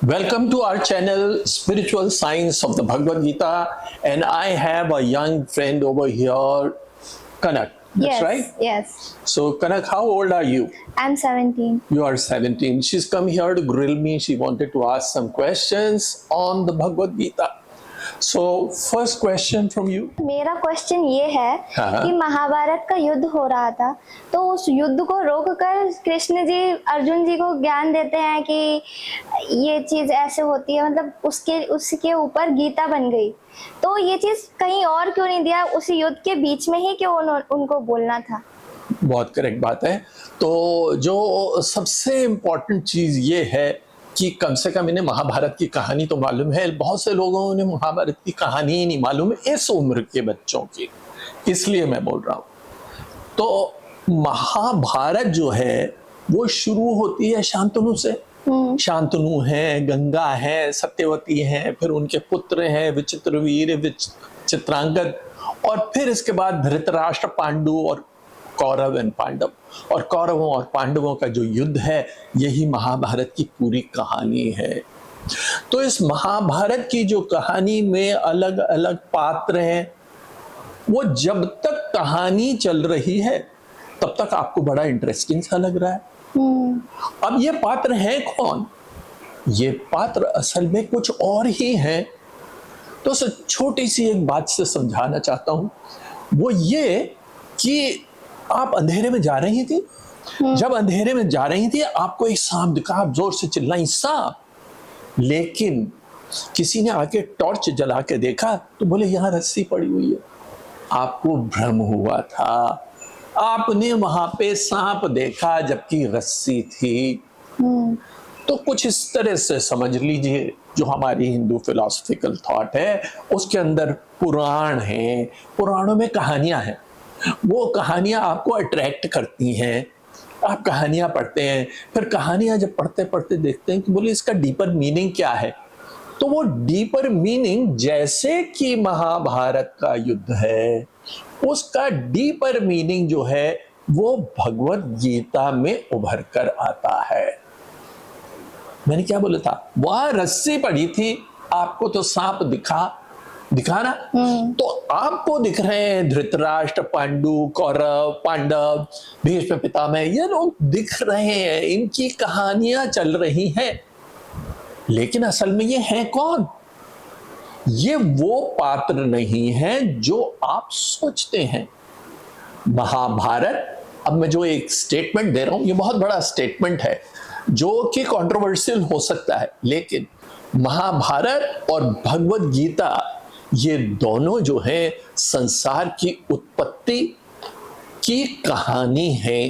Welcome to our channel, Spiritual Science of the Bhagavad Gita, and I have a young friend over here, Kanak. That's right? Yes. So, Kanak, how old are you? I'm 17. You are 17. She's come here to grill me. She wanted to ask some questions on the Bhagavad Gita. So, first question from you. मेरा question ये है हाँ। कि महाभारत का युद्ध हो रहा था, तो उस युद्ध को रोककर कृष्ण जी अर्जुन जी को ज्ञान देते हैं कि ये चीज ऐसे होती है, मतलब उसके ऊपर गीता बन गई। तो ये चीज कहीं और क्यों नहीं दिया, उसी युद्ध के बीच में ही क्यों उनको बोलना था? बहुत करेक्ट बात है। तो जो सबसे इम्पोर्टेंट चीज ये है कि कम से कम इन्हें महाभारत की कहानी तो मालूम है। बहुत से लोगों ने महाभारत की कहानी ही नहीं मालूम है इस उम्र के बच्चों की, इसलिए मैं बोल रहा हूं। तो महाभारत जो है वो शुरू होती है शांतनु से। शांतनु है, गंगा है, सत्यवती है, फिर उनके पुत्र हैं विचित्रवीर, चित्रांगद, और फिर इसके बाद धृतराष्ट्र, पांडु और कौरव एंड पांडव, और कौरवों और पांडवों का जो युद्ध है यही महाभारत की पूरी कहानी है। तो इस महाभारत की जो कहानी में अलग अलग पात्र हैं, वो जब तक कहानी चल रही है तब तक आपको बड़ा इंटरेस्टिंग सा लग रहा है। अब ये पात्र हैं कौन? ये पात्र असल में कुछ और ही हैं। तो छोटी सी एक बात से समझाना चाहता हूं, वो ये कि आप अंधेरे में जा रही थी। जब अंधेरे में जा रही थी आपको एक सांप दिखा, आप जोर से चिल्लाई सांप, लेकिन किसी ने आके टॉर्च जला के देखा तो बोले यहां रस्सी पड़ी हुई है। आपको भ्रम हुआ था, आपने वहां पे सांप देखा जबकि रस्सी थी। तो कुछ इस तरह से समझ लीजिए, जो हमारी हिंदू फिलॉसफिकल थॉट है उसके अंदर पुराण है, पुराणों में कहानियां हैं। वो कहानियां आपको अट्रैक्ट करती हैं, आप कहानियां पढ़ते हैं, फिर कहानियां जब पढ़ते पढ़ते देखते हैं कि बोले इसका डीपर मीनिंग क्या है। तो वो डीपर मीनिंग, जैसे कि महाभारत का युद्ध है, उसका डीपर मीनिंग जो है वो भगवत गीता में उभर कर आता है। मैंने क्या बोला था, वहां रस्सी पड़ी थी, आपको तो सांप दिखा ना। तो आपको दिख रहे हैं धृतराष्ट्र, पांडु, कौरव, पांडव, भीष्म पितामह, ये लोग दिख रहे हैं, इनकी कहानियां चल रही हैं, लेकिन असल में ये हैं कौन? ये वो पात्र नहीं है जो आप सोचते हैं। महाभारत, अब मैं जो एक स्टेटमेंट दे रहा हूं, ये बहुत बड़ा स्टेटमेंट है जो कि कंट्रोवर्शियल हो सकता है, लेकिन महाभारत और भगवत गीता ये दोनों जो है संसार की उत्पत्ति की कहानी है।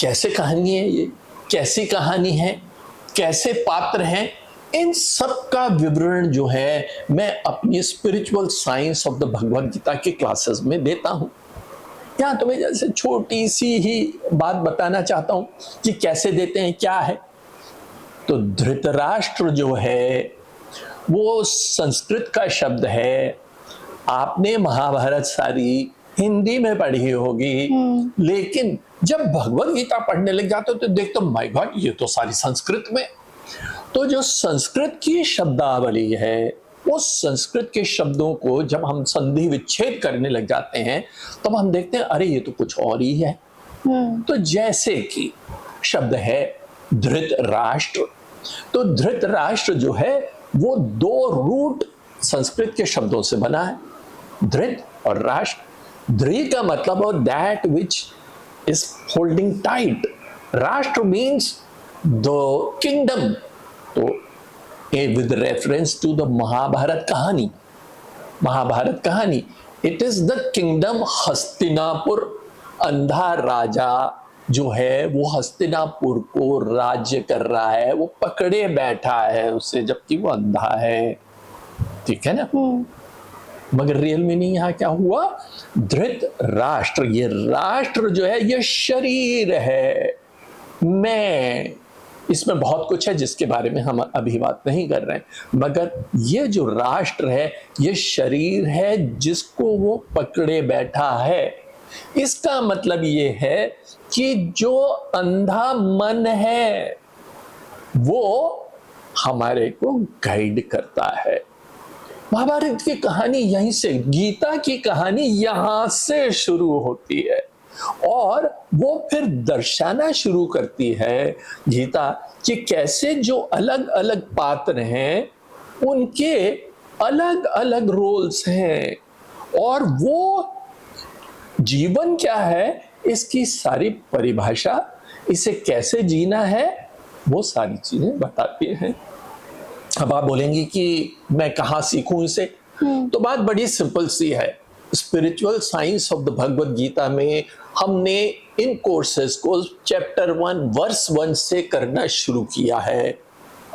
कैसे कहानी है ये, कैसी कहानी है, कैसे पात्र हैं, इन सब का विवरण जो है मैं अपनी spiritual science of the Bhagavad Gita की क्लासेस में देता हूं। यहां तो मैं जैसे छोटी सी ही बात बताना चाहता हूं कि कैसे देते हैं, क्या है। तो धृतराष्ट्र जो है वो संस्कृत का शब्द है। आपने महाभारत सारी हिंदी में पढ़ी होगी, लेकिन जब भगवद गीता पढ़ने लग जाते हो तो देखते हो माय गॉड, ये तो सारी संस्कृत में। तो जो संस्कृत की शब्दावली है, उस संस्कृत के शब्दों को जब हम संधि विच्छेद करने लग जाते हैं तब हम देखते हैं अरे ये तो कुछ और ही है। तो जैसे कि शब्द है धृतराष्ट्र, तो धृतराष्ट्र जो है वो दो रूट संस्कृत के शब्दों से बना है, धृत और राष्ट्र। धृ का मतलब हो that which is holding tight, राष्ट्र मीन्स द किंगडम। तो with reference to the Mahabharata कहानी, महाभारत कहानी, it is the kingdom Hastinapur. अंधा राजा जो है वो हस्तिनापुर को राज्य कर रहा है, वो पकड़े बैठा है उसे, जबकि वो अंधा है। ठीक है ना। मगर रियल मीनिंग यहां क्या हुआ, धृत राष्ट्र। ये राष्ट्र जो है ये शरीर है। मैं, इसमें बहुत कुछ है जिसके बारे में हम अभी बात नहीं कर रहे हैं, मगर ये जो राष्ट्र है ये शरीर है जिसको वो पकड़े बैठा है। इसका मतलब ये है कि जो अंधा मन है वो हमारे को गाइड करता है। महाभारत की कहानी यहीं से, गीता की कहानी यहां से शुरू होती है और वो फिर दर्शाना शुरू करती है गीता कि कैसे जो अलग अलग पात्र हैं उनके अलग अलग रोल्स हैं और वो जीवन क्या है इसकी सारी परिभाषा, इसे कैसे जीना है वो सारी चीजें बताती हैं। अब आप बोलेंगी कि मैं कहाँ सीखूं इसे, तो बात बड़ी सिंपल सी है। Spiritual science of the Bhagavad Gita में हमने इन कोर्सेज को चैप्टर 1 वर्स 1 से करना शुरू किया है।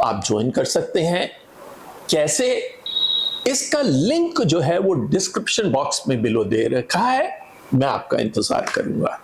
आप ज्वाइन कर सकते हैं। कैसे, इसका लिंक जो है वो डिस्क्रिप्शन बॉक्स में बिलो दे रखा है, मैं आपका इंतजार करूंगा।